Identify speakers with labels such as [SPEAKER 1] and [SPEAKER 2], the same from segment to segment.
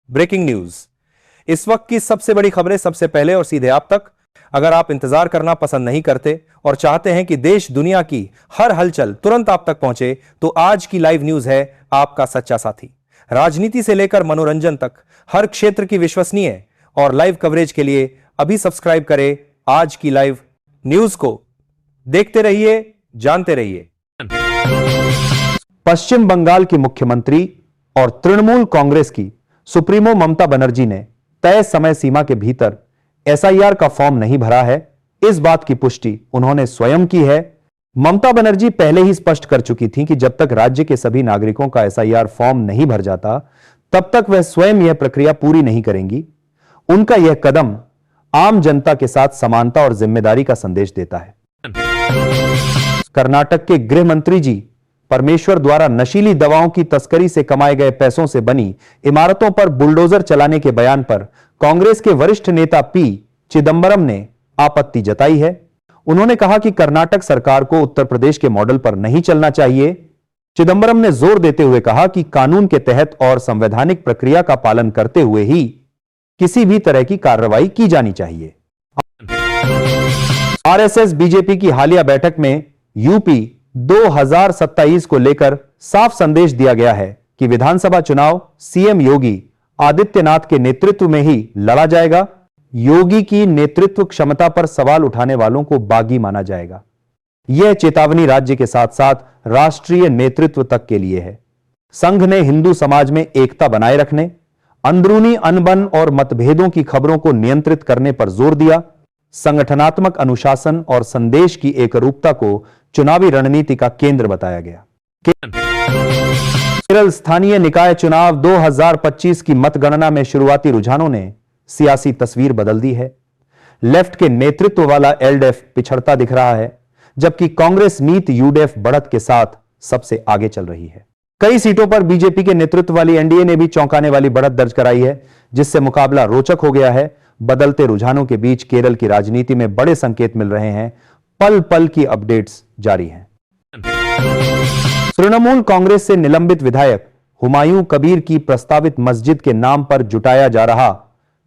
[SPEAKER 1] Breaking news. इस वक्त की सबसे बड़ी खबरें सबसे पहले और सीधे आप तक। अगर आप इंतजार करना पसंद नहीं करते और चाहते हैं कि देश दुनिया की हर हलचल तुरंत आप तक पहुंचे, तो आज की लाइव न्यूज है आपका सच्चा साथी। राजनीति से लेकर मनोरंजन तक हर क्षेत्र की विश्वसनीय और लाइव कवरेज के लिए अभी सब्सक्राइब करें आज की लाइव न्यूज को। देखते रहिए, जानते रहिए। पश्चिम बंगाल की मुख्यमंत्री और तृणमूल कांग्रेस की सुप्रीमो ममता बनर्जी ने तय समय सीमा के भीतर एसआईआर का फॉर्म नहीं भरा है। इस बात की पुष्टि उन्होंने स्वयं की है। ममता बनर्जी पहले ही स्पष्ट कर चुकी थीं कि जब तक राज्य के सभी नागरिकों का एसआईआर फॉर्म नहीं भर जाता, तब तक वह स्वयं यह प्रक्रिया पूरी नहीं करेंगी। उनका यह कदम आम जनता के साथ समानता और जिम्मेदारी का संदेश देता है। कर्नाटक के गृह मंत्री जी परमेश्वर द्वारा नशीली दवाओं की तस्करी से कमाए गए पैसों से बनी इमारतों पर बुलडोजर चलाने के बयान पर कांग्रेस के वरिष्ठ नेता पी चिदंबरम ने आपत्ति जताई है। उन्होंने कहा कि कर्नाटक सरकार को उत्तर प्रदेश के मॉडल पर नहीं चलना चाहिए। चिदंबरम ने जोर देते हुए कहा कि कानून के तहत और संवैधानिक प्रक्रिया का पालन करते हुए ही किसी भी तरह की कार्रवाई की जानी चाहिए। आरएसएस बीजेपी की हालिया बैठक में यूपी 2027 को लेकर साफ संदेश दिया गया है कि विधानसभा चुनाव सीएम योगी आदित्यनाथ के नेतृत्व में ही लड़ा जाएगा। योगी की नेतृत्व क्षमता पर सवाल उठाने वालों को बागी माना जाएगा। यह चेतावनी राज्य के साथ साथ राष्ट्रीय नेतृत्व तक के लिए है। संघ ने हिंदू समाज में एकता बनाए रखने, अंदरूनी अनबन और मतभेदों की खबरों को नियंत्रित करने पर जोर दिया। संगठनात्मक अनुशासन और संदेश की एकरूपता को चुनावी रणनीति का केंद्र बताया गया। केरल स्थानीय निकाय चुनाव 2025 की मतगणना में शुरुआती रुझानों ने सियासी तस्वीर बदल दी है। लेफ्ट के नेतृत्व वाला एलडीएफ पिछड़ता दिख रहा है, जबकि कांग्रेस मीत यूडीएफ बढ़त के साथ सबसे आगे चल रही है। कई सीटों पर बीजेपी के नेतृत्व वाली एनडीए ने भी चौंकाने वाली बढ़त दर्ज कराई है, जिससे मुकाबला रोचक हो गया है। बदलते रुझानों के बीच केरल की राजनीति में बड़े संकेत मिल रहे हैं। पल पल की अपडेट्स जारी हैं। तृणमूल कांग्रेस से निलंबित विधायक हुमायूं कबीर की प्रस्तावित मस्जिद के नाम पर जुटाया जा रहा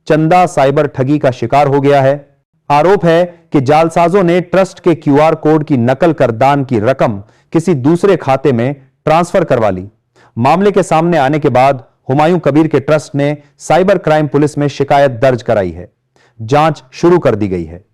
[SPEAKER 1] चंदा साइबर ठगी का शिकार हो गया है। आरोप है कि जालसाजों ने ट्रस्ट के क्यूआर कोड की नकल कर दान की रकम किसी दूसरे खाते में ट्रांसफर करवा ली। मामले के सामने आने के बाद हुमायूं कबीर के ट्रस्ट ने साइबर क्राइम पुलिस में शिकायत दर्ज कराई है। जांच शुरू कर दी गई है।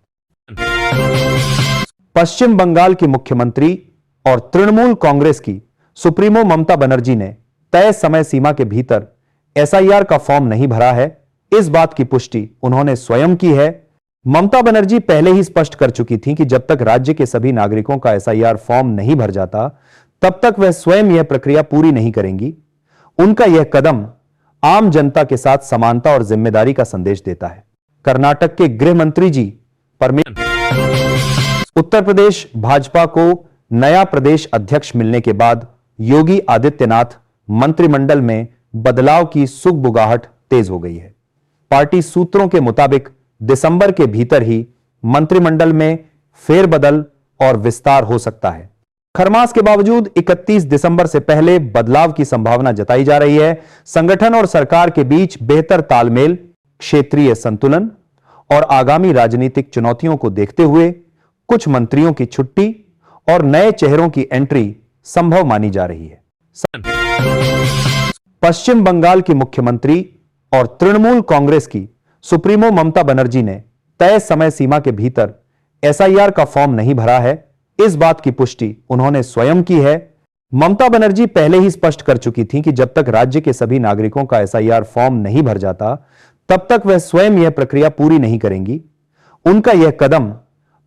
[SPEAKER 1] पश्चिम बंगाल की मुख्यमंत्री और तृणमूल कांग्रेस की सुप्रीमो ममता बनर्जी ने तय समय सीमा के भीतर एसआईआर का फॉर्म नहीं भरा है। इस बात की पुष्टि उन्होंने स्वयं की है। ममता बनर्जी पहले ही स्पष्ट कर चुकी थीं कि जब तक राज्य के सभी नागरिकों का एसआईआर फॉर्म नहीं भर जाता, तब तक वह स्वयं यह प्रक्रिया पूरी नहीं करेंगी। उनका यह कदम आम जनता के साथ समानता और जिम्मेदारी का संदेश देता है। कर्नाटक के गृह मंत्री जी उत्तर प्रदेश भाजपा को नया प्रदेश अध्यक्ष मिलने के बाद योगी आदित्यनाथ मंत्रिमंडल में बदलाव की सुगबुगाहट तेज हो गई है। पार्टी सूत्रों के मुताबिक दिसंबर के भीतर ही मंत्रिमंडल में फेरबदल और विस्तार हो सकता है। खरमास के बावजूद 31 दिसंबर से पहले बदलाव की संभावना जताई जा रही है। संगठन और सरकार के बीच बेहतर तालमेल, क्षेत्रीय संतुलन और आगामी राजनीतिक चुनौतियों को देखते हुए कुछ मंत्रियों की छुट्टी और नए चेहरों की एंट्री संभव मानी जा रही है। पश्चिम बंगाल की मुख्यमंत्री और तृणमूल कांग्रेस की सुप्रीमो ममता बनर्जी ने तय समय सीमा के भीतर एसआईआर का फॉर्म नहीं भरा है। इस बात की पुष्टि उन्होंने स्वयं की है। ममता बनर्जी पहले ही स्पष्ट कर चुकी थीं कि जब तक राज्य के सभी नागरिकों का एसआईआर फॉर्म नहीं भर जाता, तब तक वह स्वयं यह प्रक्रिया पूरी नहीं करेंगी। उनका यह कदम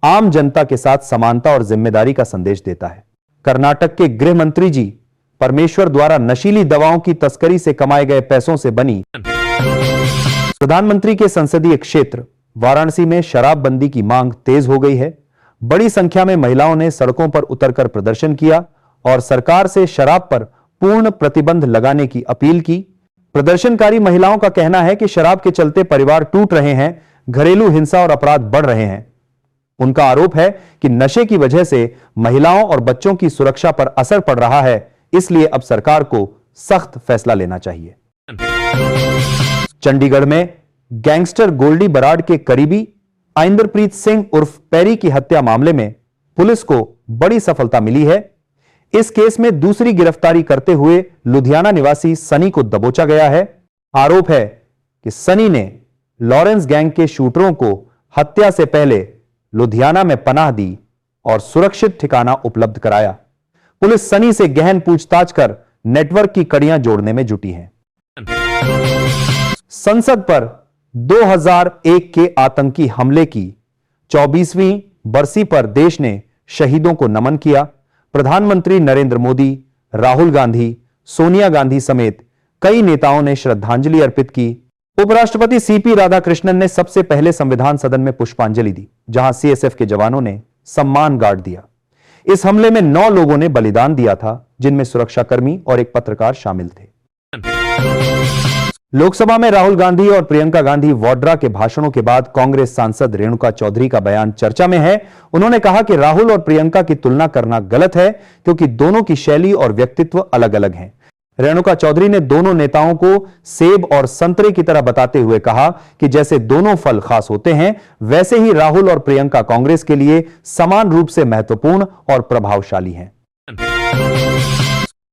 [SPEAKER 1] आम जनता के साथ समानता और जिम्मेदारी का संदेश देता है। कर्नाटक के गृह मंत्री जी परमेश्वर द्वारा नशीली दवाओं की तस्करी से कमाए गए पैसों से बनी प्रधानमंत्री के संसदीय क्षेत्र वाराणसी में शराबबंदी की मांग तेज हो गई है। बड़ी संख्या में महिलाओं ने सड़कों पर उतरकर प्रदर्शन किया और सरकार से शराब पर पूर्ण प्रतिबंध लगाने की अपील की। प्रदर्शनकारी महिलाओं का कहना है कि शराब के चलते परिवार टूट रहे हैं, घरेलू हिंसा और अपराध बढ़ रहे हैं। उनका आरोप है कि नशे की वजह से महिलाओं और बच्चों की सुरक्षा पर असर पड़ रहा है, इसलिए अब सरकार को सख्त फैसला लेना चाहिए। चंडीगढ़ में गैंगस्टर गोल्डी बराड़ के करीबी आइंदरप्रीत सिंह उर्फ पैरी की हत्या मामले में पुलिस को बड़ी सफलता मिली है। इस केस में दूसरी गिरफ्तारी करते हुए लुधियाना निवासी सनी को दबोचा गया है। आरोप है कि सनी ने लॉरेंस गैंग के शूटरों को हत्या से पहले लुधियाना में पनाह दी और सुरक्षित ठिकाना उपलब्ध कराया। पुलिस सनी से गहन पूछताछ कर नेटवर्क की कड़ियां जोड़ने में जुटी है। संसद पर 2001 के आतंकी हमले की 24वीं बरसी पर देश ने शहीदों को नमन किया। प्रधानमंत्री नरेंद्र मोदी, राहुल गांधी, सोनिया गांधी समेत कई नेताओं ने श्रद्धांजलि अर्पित की। उपराष्ट्रपति सीपी राधाकृष्णन ने सबसे पहले संविधान सदन में पुष्पांजलि दी, जहां सीएसएफ के जवानों ने सम्मान गार्ड दिया। इस हमले में 9 लोगों ने बलिदान दिया था, जिनमें सुरक्षाकर्मी और एक पत्रकार शामिल थे। लोकसभा में राहुल गांधी और प्रियंका गांधी वाड्रा के भाषणों के बाद कांग्रेस सांसद रेणुका चौधरी का बयान चर्चा में है। उन्होंने कहा कि राहुल और प्रियंका की तुलना करना गलत है, क्योंकि दोनों की शैली और व्यक्तित्व अलग अलग हैं। रेणुका चौधरी ने दोनों नेताओं को सेब और संतरे की तरह बताते हुए कहा कि जैसे दोनों फल खास होते हैं, वैसे ही राहुल और प्रियंका कांग्रेस के लिए समान रूप से महत्वपूर्ण और प्रभावशाली हैं।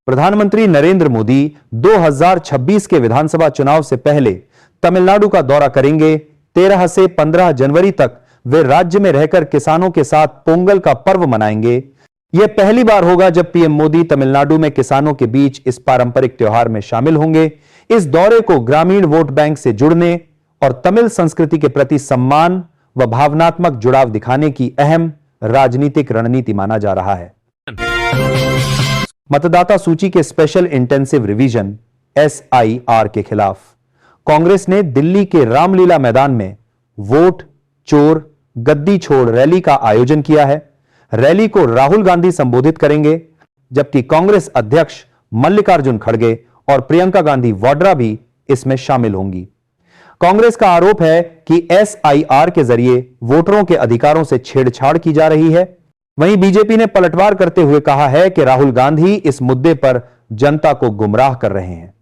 [SPEAKER 1] प्रधानमंत्री नरेंद्र मोदी 2026 के विधानसभा चुनाव से पहले तमिलनाडु का दौरा करेंगे। 13 से 15 जनवरी तक वे राज्य में रहकर किसानों के साथ पोंगल का पर्व मनाएंगे। यह पहली बार होगा जब पीएम मोदी तमिलनाडु में किसानों के बीच इस पारंपरिक त्योहार में शामिल होंगे। इस दौरे को ग्रामीण वोट बैंक से जुड़ने और तमिल संस्कृति के प्रति सम्मान व भावनात्मक जुड़ाव दिखाने की अहम राजनीतिक रणनीति माना जा रहा है। मतदाता सूची के स्पेशल इंटेंसिव रिवीजन SIR के खिलाफ कांग्रेस ने दिल्ली के रामलीला मैदान में वोट चोर गद्दी छोड़ रैली का आयोजन किया है। रैली को राहुल गांधी संबोधित करेंगे, जबकि कांग्रेस अध्यक्ष मल्लिकार्जुन खड़गे और प्रियंका गांधी वाड्रा भी इसमें शामिल होंगी। कांग्रेस का आरोप है कि SIR के जरिए वोटरों के अधिकारों से छेड़छाड़ की जा रही है। वहीं बीजेपी ने पलटवार करते हुए कहा है कि राहुल गांधी इस मुद्दे पर जनता को गुमराह कर रहे हैं।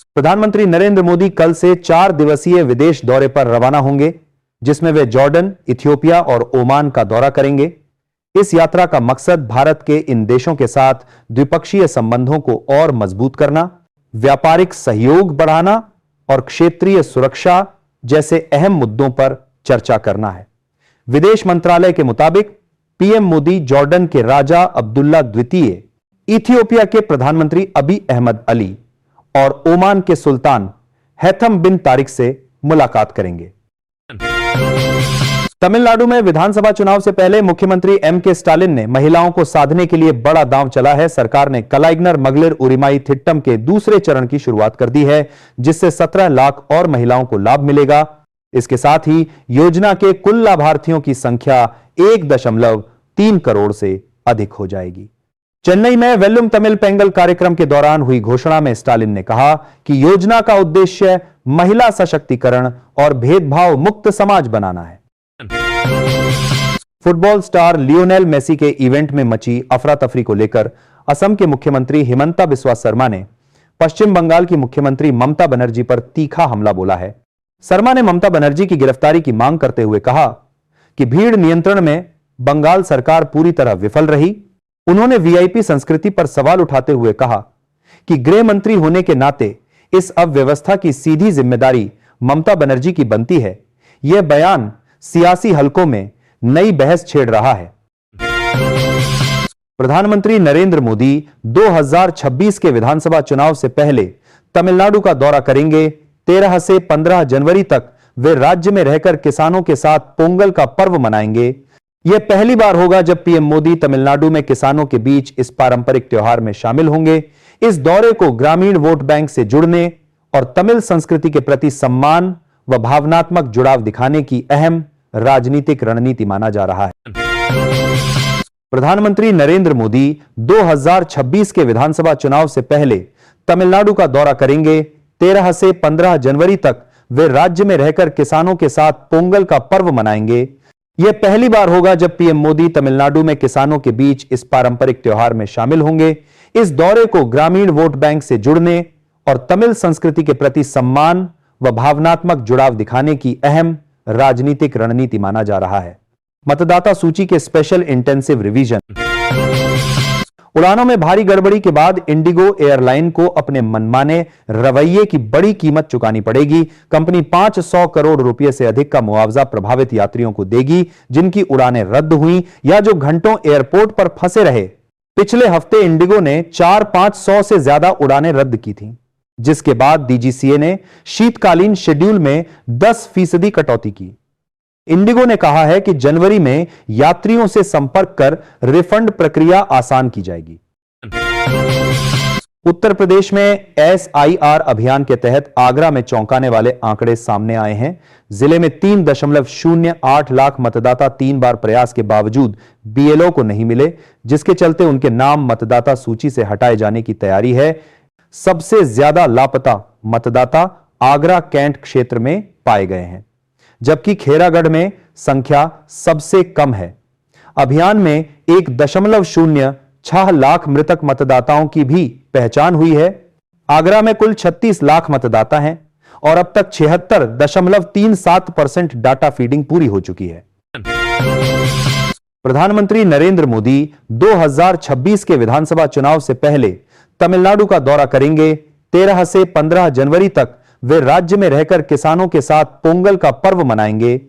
[SPEAKER 1] प्रधानमंत्री नरेंद्र मोदी कल से 4 दिवसीय विदेश दौरे पर रवाना होंगे, जिसमें वे जॉर्डन, इथियोपिया और ओमान का दौरा करेंगे। इस यात्रा का मकसद भारत के इन देशों के साथ द्विपक्षीय संबंधों को और मजबूत करना, व्यापारिक सहयोग बढ़ाना और क्षेत्रीय सुरक्षा जैसे अहम मुद्दों पर चर्चा करना है। विदेश मंत्रालय के मुताबिक पीएम मोदी जॉर्डन के राजा अब्दुल्ला द्वितीय, इथियोपिया के प्रधानमंत्री अबी अहमद अली और ओमान के सुल्तान हैथम बिन तारिक से मुलाकात करेंगे। तमिलनाडु में विधानसभा चुनाव से पहले मुख्यमंत्री M.K. स्टालिन ने महिलाओं को साधने के लिए बड़ा दांव चला है। सरकार ने कलाइग्नर मगलिर उरिमाई थिट्टम के दूसरे चरण की शुरुआत कर दी है, जिससे 17 लाख और महिलाओं को लाभ मिलेगा। इसके साथ ही योजना के कुल लाभार्थियों की संख्या 1.3 करोड़ से अधिक हो जाएगी। चेन्नई में वेल्लुम तमिल पेंगल कार्यक्रम के दौरान हुई घोषणा में स्टालिन ने कहा कि योजना का उद्देश्य महिला सशक्तिकरण और भेदभाव मुक्त समाज बनाना है। फुटबॉल स्टार लियोनेल मेसी के इवेंट में मची अफरा तफरी को लेकर असम के मुख्यमंत्री हिमंता बिस्वा शर्मा ने पश्चिम बंगाल की मुख्यमंत्री ममता बनर्जी पर तीखा हमला बोला है। शर्मा ने ममता बनर्जी की गिरफ्तारी की मांग करते हुए कहा कि भीड़ नियंत्रण में बंगाल सरकार पूरी तरह विफल रही। उन्होंने वीआईपी संस्कृति पर सवाल उठाते हुए कहा कि गृह मंत्री होने के नाते इस अव्यवस्था की सीधी जिम्मेदारी ममता बनर्जी की बनती है। यह बयान सियासी हलकों में नई बहस छेड़ रहा है। प्रधानमंत्री नरेंद्र मोदी 2026 के विधानसभा चुनाव से पहले तमिलनाडु का दौरा करेंगे। 13 से 15 जनवरी तक वे राज्य में रहकर किसानों के साथ पोंगल का पर्व मनाएंगे। यह पहली बार होगा जब पीएम मोदी तमिलनाडु में किसानों के बीच इस पारंपरिक त्योहार में शामिल होंगे। इस दौरे को ग्रामीण वोट बैंक से जुड़ने और तमिल संस्कृति के प्रति सम्मान व भावनात्मक जुड़ाव दिखाने की अहम राजनीतिक रणनीति माना जा रहा है। प्रधानमंत्री नरेंद्र मोदी 2026 के विधानसभा चुनाव से पहले तमिलनाडु का दौरा करेंगे। 13 से 15 जनवरी तक वे राज्य में रहकर किसानों के साथ पोंगल का पर्व मनाएंगे। यह पहली बार होगा जब पीएम मोदी तमिलनाडु में किसानों के बीच इस पारंपरिक त्योहार में शामिल होंगे। इस दौरे को ग्रामीण वोट बैंक से जुड़ने और तमिल संस्कृति के प्रति सम्मान व भावनात्मक जुड़ाव दिखाने की अहम राजनीतिक रणनीति माना जा रहा है। मतदाता सूची के स्पेशल इंटेंसिव रिवीजन। उड़ानों में भारी गड़बड़ी के बाद इंडिगो एयरलाइन को अपने मनमाने रवैये की बड़ी कीमत चुकानी पड़ेगी। कंपनी 500 करोड़ रुपए से अधिक का मुआवजा प्रभावित यात्रियों को देगी जिनकी उड़ानें रद्द हुई या जो घंटों एयरपोर्ट पर फंसे रहे। पिछले हफ्ते इंडिगो ने 4-500 से ज्यादा उड़ानें रद्द की थीं, जिसके बाद डीजीसीए ने शीतकालीन शेड्यूल में 10% कटौती की। इंडिगो ने कहा है कि जनवरी में यात्रियों से संपर्क कर रिफंड प्रक्रिया आसान की जाएगी। उत्तर प्रदेश में SIR अभियान के तहत आगरा में चौंकाने वाले आंकड़े सामने आए हैं। जिले में 3.08 लाख मतदाता 3 बार प्रयास के बावजूद BLO को नहीं मिले, जिसके चलते उनके नाम मतदाता सूची से हटाए जाने की तैयारी है। सबसे ज्यादा लापता मतदाता आगरा कैंट क्षेत्र में पाए गए हैं, जबकि खेरागढ़ में संख्या सबसे कम है। अभियान में 1.06 लाख मृतक मतदाताओं की भी पहचान हुई है। आगरा में कुल 36 लाख मतदाता हैं और अब तक 76.37% डाटा फीडिंग पूरी हो चुकी है। प्रधानमंत्री नरेंद्र मोदी 2026 के विधानसभा चुनाव से पहले तमिलनाडु का दौरा करेंगे। 13 से 15 जनवरी तक वे राज्य में रहकर किसानों के साथ पोंगल का पर्व मनाएंगे।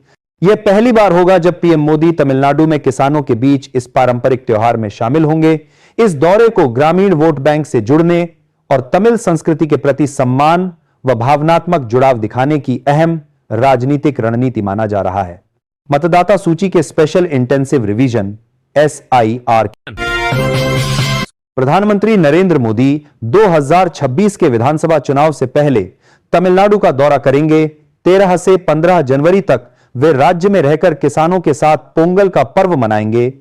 [SPEAKER 1] यह पहली बार होगा जब पीएम मोदी तमिलनाडु में किसानों के बीच इस पारंपरिक त्योहार में शामिल होंगे। इस दौरे को ग्रामीण वोट बैंक से जुड़ने और तमिल संस्कृति के प्रति सम्मान व भावनात्मक जुड़ाव दिखाने की अहम राजनीतिक रणनीति माना जा रहा है। मतदाता सूची के स्पेशल इंटेंसिव रिवीजन SIR। प्रधानमंत्री नरेंद्र मोदी 2026 के विधानसभा चुनाव से पहले तमिलनाडु का दौरा करेंगे। 13 से 15 जनवरी तक वे राज्य में रहकर किसानों के साथ पोंगल का पर्व मनाएंगे।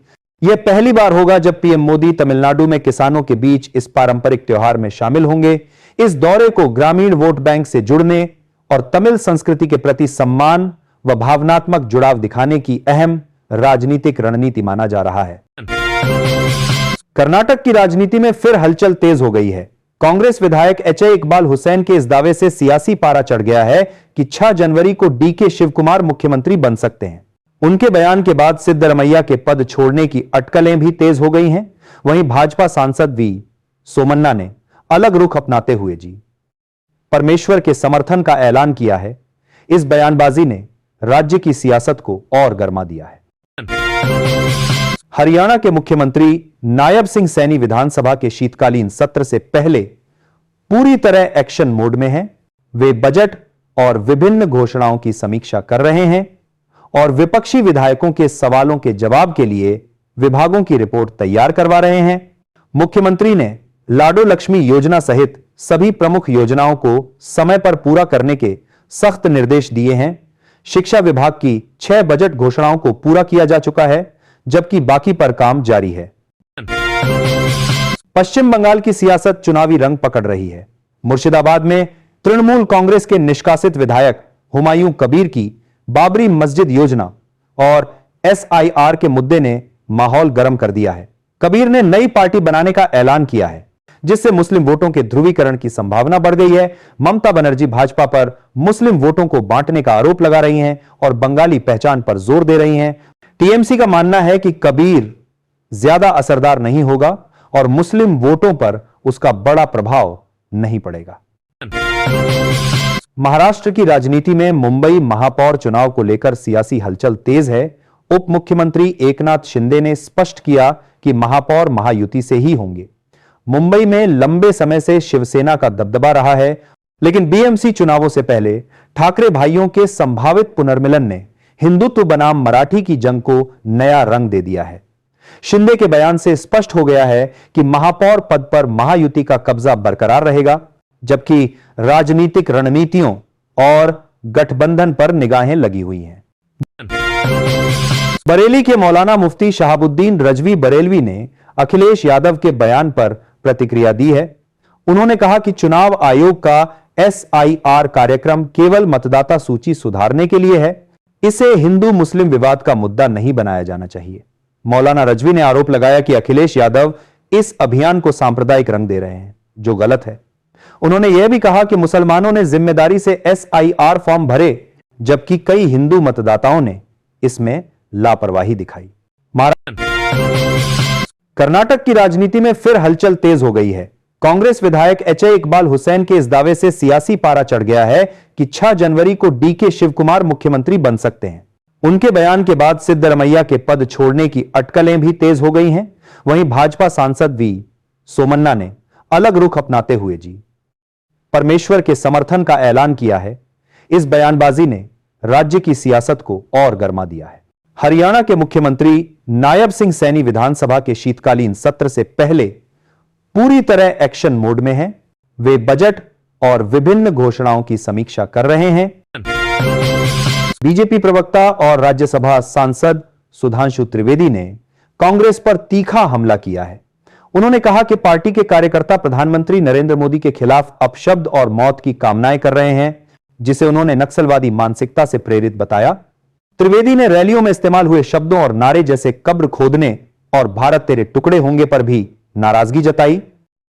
[SPEAKER 1] यह पहली बार होगा जब पीएम मोदी तमिलनाडु में किसानों के बीच इस पारंपरिक त्योहार में शामिल होंगे। इस दौरे को ग्रामीण वोट बैंक से जुड़ने और तमिल संस्कृति के प्रति सम्मान व भावनात्मक जुड़ाव दिखाने की अहम राजनीतिक रणनीति माना जा रहा है। कर्नाटक की राजनीति में फिर हलचल तेज हो गई है। कांग्रेस विधायक HI इकबाल हुसैन के इस दावे से सियासी पारा चढ़ गया है कि 6 जनवरी को DK शिवकुमार मुख्यमंत्री बन सकते हैं। उनके बयान के बाद सिद्धरमैया के पद छोड़ने की अटकलें भी तेज हो गई हैं। वहीं भाजपा सांसद V सोमन्ना ने अलग रुख अपनाते हुए जी परमेश्वर के समर्थन का ऐलान किया है। इस बयानबाजी ने राज्य की सियासत को और गर्मा दिया है। हरियाणा के मुख्यमंत्री नायब सिंह सैनी विधानसभा के शीतकालीन सत्र से पहले पूरी तरह एक्शन मोड में हैं। वे बजट और विभिन्न घोषणाओं की समीक्षा कर रहे हैं और विपक्षी विधायकों के सवालों के जवाब के लिए विभागों की रिपोर्ट तैयार करवा रहे हैं। मुख्यमंत्री ने लाडो लक्ष्मी योजना सहित सभी प्रमुख योजनाओं को समय पर पूरा करने के सख्त निर्देश दिए हैं। शिक्षा विभाग की 6 बजट घोषणाओं को पूरा किया जा चुका है, जबकि बाकी पर काम जारी है। पश्चिम बंगाल की सियासत चुनावी रंग पकड़ रही है। मुर्शिदाबाद में तृणमूल कांग्रेस के निष्कासित विधायक हुमायूं कबीर की बाबरी मस्जिद योजना और SIR के मुद्दे ने माहौल गर्म कर दिया है। कबीर ने नई पार्टी बनाने का ऐलान किया है, जिससे मुस्लिम वोटों के ध्रुवीकरण की संभावना बढ़ गई है। ममता बनर्जी भाजपा पर मुस्लिम वोटों को बांटने का आरोप लगा रही हैं और बंगाली पहचान पर जोर दे रही हैं। TMC का मानना है कि कबीर ज्यादा असरदार नहीं होगा और मुस्लिम वोटों पर उसका बड़ा प्रभाव नहीं पड़ेगा। महाराष्ट्र की राजनीति में मुंबई महापौर चुनाव को लेकर सियासी हलचल तेज है। उप मुख्यमंत्री एकनाथ शिंदे ने स्पष्ट किया कि महापौर महायुति से ही होंगे। मुंबई में लंबे समय से शिवसेना का दबदबा रहा है, लेकिन BMC चुनावों से पहले ठाकरे भाइयों के संभावित पुनर्मिलन ने हिंदुत्व बनाम मराठी की जंग को नया रंग दे दिया है। शिंदे के बयान से स्पष्ट हो गया है कि महापौर पद पर महायुति का कब्जा बरकरार रहेगा, जबकि राजनीतिक रणनीतियों और गठबंधन पर निगाहें लगी हुई हैं। बरेली के मौलाना मुफ्ती शहाबुद्दीन रजवी बरेलवी ने अखिलेश यादव के बयान पर प्रतिक्रिया दी है। उन्होंने कहा कि चुनाव आयोग का SIR कार्यक्रम केवल मतदाता सूची सुधारने के लिए है। इसे हिंदू मुस्लिम विवाद का मुद्दा नहीं बनाया जाना चाहिए। मौलाना रजवी ने आरोप लगाया कि अखिलेश यादव इस अभियान को सांप्रदायिक रंग दे रहे हैं, जो गलत है। उन्होंने यह भी कहा कि मुसलमानों ने जिम्मेदारी से SIR फॉर्म भरे, जबकि कई हिंदू मतदाताओं ने इसमें लापरवाही दिखाई। कर्नाटक की राजनीति में फिर हलचल तेज हो गई है। कांग्रेस विधायक HI इकबाल हुसैन के इस दावे से सियासी पारा चढ़ गया है कि 6 जनवरी को DK शिवकुमार मुख्यमंत्री बन सकते हैं। उनके बयान के बाद सिद्धरमैया के पद छोड़ने की अटकलें भी तेज हो गई हैं। वहीं भाजपा सांसद वी सोमन्ना ने अलग रुख अपनाते हुए जी परमेश्वर के समर्थन का ऐलान किया है। इस बयानबाजी ने राज्य की सियासत को और गर्मा दिया है। हरियाणा के मुख्यमंत्री नायब सिंह सैनी विधानसभा के शीतकालीन सत्र से पहले पूरी तरह एक्शन मोड में हैं। वे बजट और विभिन्न घोषणाओं की समीक्षा कर रहे हैं। बीजेपी प्रवक्ता और राज्यसभा सांसद सुधांशु त्रिवेदी ने कांग्रेस पर तीखा हमला किया है। उन्होंने कहा कि पार्टी के कार्यकर्ता प्रधानमंत्री नरेंद्र मोदी के खिलाफ अपशब्द और मौत की कामनाएं कर रहे हैं, जिसे उन्होंने नक्सलवादी मानसिकता से प्रेरित बताया। त्रिवेदी ने रैलियों में इस्तेमाल हुए शब्दों और नारे जैसे कब्र खोदने और भारत तेरे टुकड़े होंगे पर भी नाराजगी जताई।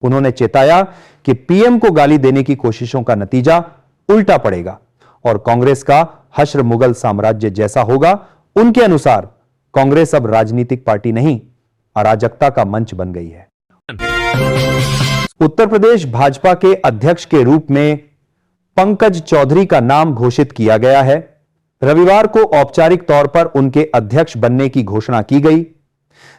[SPEAKER 1] उन्होंने चेताया कि पीएम को गाली देने की कोशिशों का नतीजा उल्टा पड़ेगा और कांग्रेस का हश्र मुगल साम्राज्य जैसा होगा। उनके अनुसार कांग्रेस अब राजनीतिक पार्टी नहीं, अराजकता का मंच बन गई है। उत्तर प्रदेश भाजपा के अध्यक्ष के रूप में पंकज चौधरी का नाम घोषित किया गया है। रविवार को औपचारिक तौर पर उनके अध्यक्ष बनने की घोषणा की गई,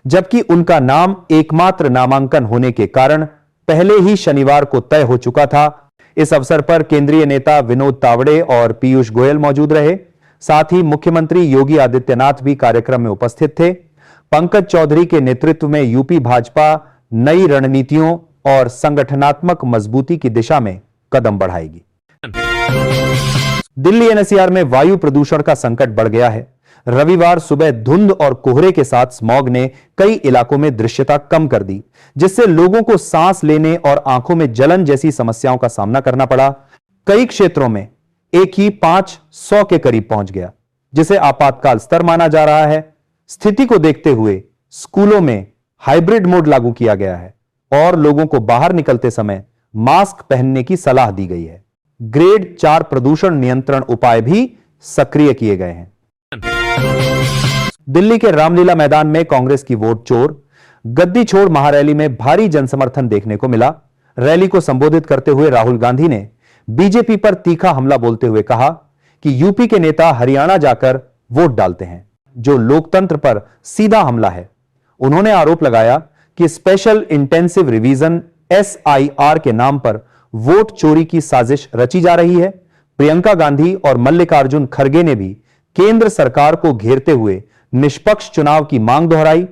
[SPEAKER 1] जबकि उनका नाम एकमात्र नामांकन होने के कारण पहले ही शनिवार को तय हो चुका था। इस अवसर पर केंद्रीय नेता विनोद तावड़े और पीयूष गोयल मौजूद रहे। साथ ही मुख्यमंत्री योगी आदित्यनाथ भी कार्यक्रम में उपस्थित थे। पंकज चौधरी के नेतृत्व में यूपी भाजपा नई रणनीतियों और संगठनात्मक मजबूती की दिशा में कदम बढ़ाएगी। दिल्ली NCR में वायु प्रदूषण का संकट बढ़ गया है। रविवार सुबह धुंध और कोहरे के साथ स्मॉग ने कई इलाकों में दृश्यता कम कर दी, जिससे लोगों को सांस लेने और आंखों में जलन जैसी समस्याओं का सामना करना पड़ा। कई क्षेत्रों में एक ही 500 के करीब पहुंच गया, जिसे आपातकाल स्तर माना जा रहा है। स्थिति को देखते हुए स्कूलों में हाइब्रिड मोड लागू किया गया है और लोगों को बाहर निकलते समय मास्क पहनने की सलाह दी गई है। ग्रेड 4 प्रदूषण नियंत्रण उपाय भी सक्रिय किए गए हैं। दिल्ली के रामलीला मैदान में कांग्रेस की वोट चोर गद्दी छोड़ महारैली में भारी जनसमर्थन देखने को मिला। रैली को संबोधित करते हुए राहुल गांधी ने बीजेपी पर तीखा हमला बोलते हुए कहा कि यूपी के नेता हरियाणा जाकर वोट डालते हैं, जो लोकतंत्र पर सीधा हमला है। उन्होंने आरोप लगाया कि स्पेशल इंटेंसिव रिवीजन SIR के नाम पर वोट चोरी की साजिश रची जा रही है। प्रियंका गांधी और मल्लिकार्जुन खड़गे ने भी केंद्र सरकार को घेरते हुए निष्पक्ष चुनाव की मांग दोहराई।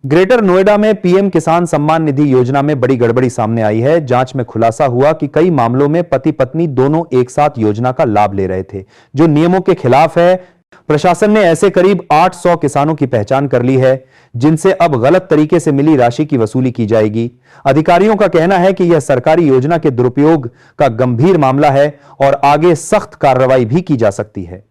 [SPEAKER 1] ग्रेटर नोएडा में पीएम किसान सम्मान निधि योजना में बड़ी गड़बड़ी सामने आई है। जांच में खुलासा हुआ कि कई मामलों में पति पत्नी दोनों एक साथ योजना का लाभ ले रहे थे, जो नियमों के खिलाफ है। प्रशासन ने ऐसे करीब 800 किसानों की पहचान कर ली है, जिनसे अब गलत तरीके से मिली राशि की वसूली की जाएगी। अधिकारियों का कहना है कि यह सरकारी योजना के दुरुपयोग का गंभीर मामला है और आगे सख्त कार्रवाई भी की जा सकती है।